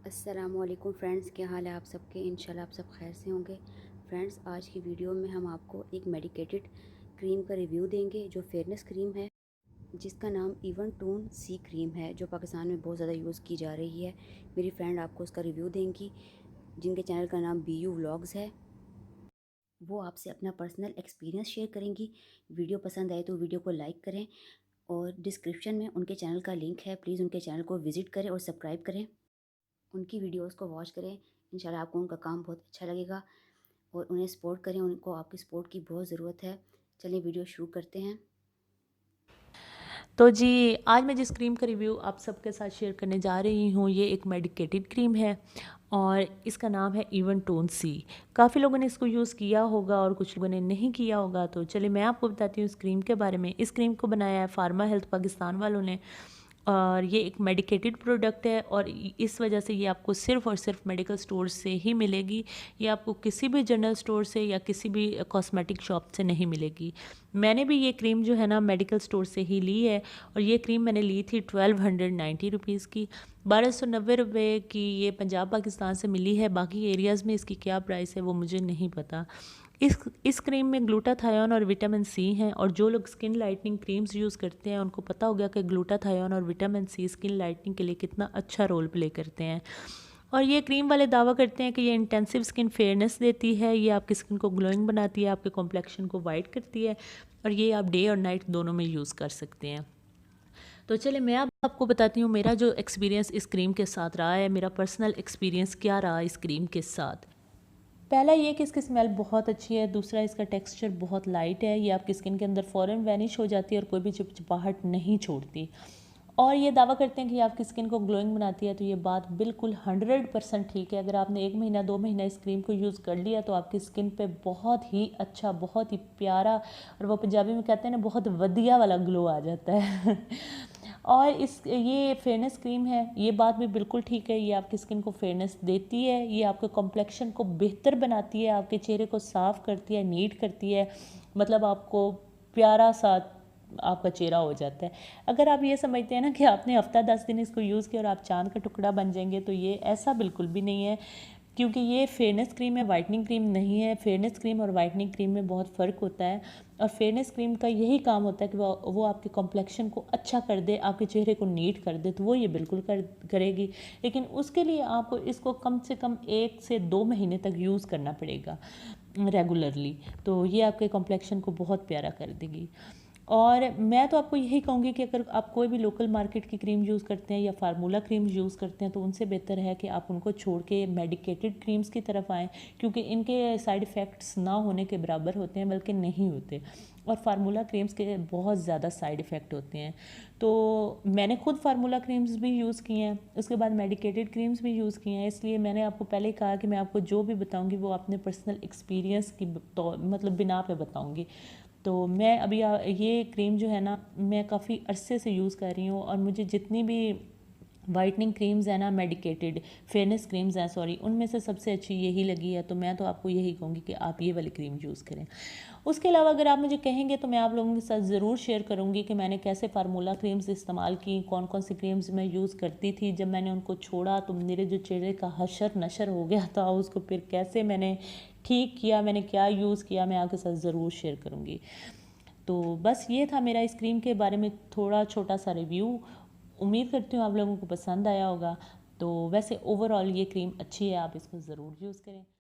अस्सलामुअलैकुम फ्रेंड्स, क्या हाल है आप सबके। इंशाल्लाह आप सब खैर से होंगे। फ्रेंड्स, आज की वीडियो में हम आपको एक मेडिकेटेड क्रीम का रिव्यू देंगे जो फेयरनेस क्रीम है, जिसका नाम इवन टोन सी क्रीम है, जो पाकिस्तान में बहुत ज़्यादा यूज़ की जा रही है। मेरी फ्रेंड आपको उसका रिव्यू देंगी, जिनके चैनल का नाम BU व्लॉग्स है। वो आपसे अपना पर्सनल एक्सपीरियंस शेयर करेंगी। वीडियो पसंद आए तो वीडियो को लाइक करें और डिस्क्रिप्शन में उनके चैनल का लिंक है, प्लीज़ उनके चैनल को विज़िट करें और सब्सक्राइब करें, उनकी वीडियोस को वॉच करें। इंशाल्लाह आपको उनका काम बहुत अच्छा लगेगा और उन्हें सपोर्ट करें, उनको आपकी सपोर्ट की बहुत ज़रूरत है। चलिए वीडियो शुरू करते हैं। तो जी, आज मैं जिस क्रीम का रिव्यू आप सबके साथ शेयर करने जा रही हूँ, ये एक मेडिकेटेड क्रीम है और इसका नाम है इवन टोन सी। काफ़ी लोगों ने इसको यूज़ किया होगा और कुछ लोगों ने नहीं किया होगा। तो चलिए मैं आपको बताती हूँ इस क्रीम के बारे में। इस क्रीम को बनाया है फार्मा हेल्थ पाकिस्तान वालों ने और ये एक मेडिकेटेड प्रोडक्ट है और इस वजह से ये आपको सिर्फ़ और सिर्फ मेडिकल स्टोर से ही मिलेगी। ये आपको किसी भी जनरल स्टोर से या किसी भी कॉस्मेटिक शॉप से नहीं मिलेगी। मैंने भी ये क्रीम जो है ना मेडिकल स्टोर से ही ली है और ये क्रीम मैंने ली थी 1290 रुपीज़ की। 1290 रुपये की ये पंजाब पाकिस्तान से मिली है। बाकी एरियाज़ में इसकी क्या प्राइस है वो मुझे नहीं पता। इस क्रीम में ग्लूटाथायोन और विटामिन सी हैं और जो लोग स्किन लाइटनिंग क्रीम्स यूज़ करते हैं उनको पता होगा कि ग्लूटाथायोन और विटामिन सी स्किन लाइटनिंग के लिए कितना अच्छा रोल प्ले करते हैं। और ये क्रीम वाले दावा करते हैं कि ये इंटेंसिव स्किन फेयरनेस देती है, ये आपकी स्किन को ग्लोइंग बनाती है, आपके कॉम्प्लेक्शन को वाइट करती है और ये आप डे और नाइट दोनों में यूज़ कर सकते हैं। तो चलिए मैं अब आपको बताती हूँ मेरा जो एक्सपीरियंस इस क्रीम के साथ रहा है, मेरा पर्सनल एक्सपीरियंस क्या रहा इस क्रीम के साथ। पहला ये कि इसकी स्मेल बहुत अच्छी है, दूसरा इसका टेक्सचर बहुत लाइट है, ये आपकी स्किन के अंदर फ़ौरन वैनिश हो जाती है और कोई भी चिपचिपाहट नहीं छोड़ती। और ये दावा करते हैं कि ये आपकी स्किन को ग्लोइंग बनाती है, तो ये बात बिल्कुल 100% ठीक है। अगर आपने 1 महीना 2 महीना इस क्रीम को यूज़ कर लिया तो आपकी स्किन पे बहुत ही अच्छा, बहुत ही प्यारा और वो पंजाबी में कहते हैं ना बहुत वधिया वाला ग्लो आ जाता है। और ये फेयरनेस क्रीम है, ये बात भी बिल्कुल ठीक है। ये आपकी स्किन को फेयरनेस देती है, ये आपके कॉम्प्लेक्शन को बेहतर बनाती है, आपके चेहरे को साफ़ करती है, नीट करती है, मतलब आपको प्यारा सा आपका चेहरा हो जाता है। अगर आप ये समझते हैं ना कि आपने हफ्ता 10 दिन इसको यूज़ किया और आप चाँद का टुकड़ा बन जाएंगे, तो ये ऐसा बिल्कुल भी नहीं है, क्योंकि ये फेयरनेस क्रीम है, वाइटनिंग क्रीम नहीं है। फेयरनेस क्रीम और वाइटनिंग क्रीम में बहुत फ़र्क होता है और फेयरनेस क्रीम का यही काम होता है कि वो आपके कॉम्प्लेक्शन को अच्छा कर दे, आपके चेहरे को नीट कर दे, तो वो ये बिल्कुल करेगी। लेकिन उसके लिए आपको इसको कम से कम 1 से 2 महीने तक यूज़ करना पड़ेगा रेगुलरली, तो ये आपके कॉम्प्लेक्शन को बहुत प्यारा कर देगी। और मैं तो आपको यही कहूँगी कि अगर आप कोई भी लोकल मार्केट की क्रीम यूज़ करते हैं या फार्मूला क्रीम्स यूज़ करते हैं तो उनसे बेहतर है कि आप उनको छोड़ के मेडिकेटेड क्रीम्स की तरफ आएँ, क्योंकि इनके साइड इफ़ेक्ट्स ना होने के बराबर होते हैं, बल्कि नहीं होते। और फार्मूला क्रीम्स के बहुत ज़्यादा साइड इफ़ेक्ट होते हैं। तो मैंने खुद फार्मूला क्रीम्स भी यूज़ किए हैं, उसके बाद मेडिकेटेड क्रीम्स भी यूज़ किए हैं, इसलिए मैंने आपको पहले ही कहा कि मैं आपको जो भी बताऊँगी वो अपने पर्सनल एक्सपीरियंस की तो मतलब बिना पे बताऊँगी। तो मैं अभी ये क्रीम जो है ना मैं काफ़ी अरसे से यूज़ कर रही हूँ और मुझे जितनी भी वाइटनिंग क्रीम्स है ना, मेडिकेटेड फेयरनेस क्रीम्स हैं सॉरी, उनमें से सबसे अच्छी यही लगी है। तो मैं तो आपको यही कहूँगी कि आप ये वाली क्रीम यूज़ करें। उसके अलावा अगर आप मुझे कहेंगे तो मैं आप लोगों के साथ ज़रूर शेयर करूँगी कि मैंने कैसे फार्मूला क्रीम्स इस्तेमाल की, कौन कौन सी क्रीम्स मैं यूज़ करती थी। जब मैंने उनको छोड़ा तो मेरे जो चेहरे का हशर नशर हो गया था, उसको फिर कैसे मैंने ठीक किया, मैंने क्या यूज़ किया, मैं आपके साथ ज़रूर शेयर करूँगी। तो बस ये था मेरा इस क्रीम के बारे में थोड़ा छोटा सा रिव्यू। उम्मीद करती हूँ आप लोगों को पसंद आया होगा। तो वैसे ओवरऑल ये क्रीम अच्छी है, आप इसको ज़रूर यूज़ करें।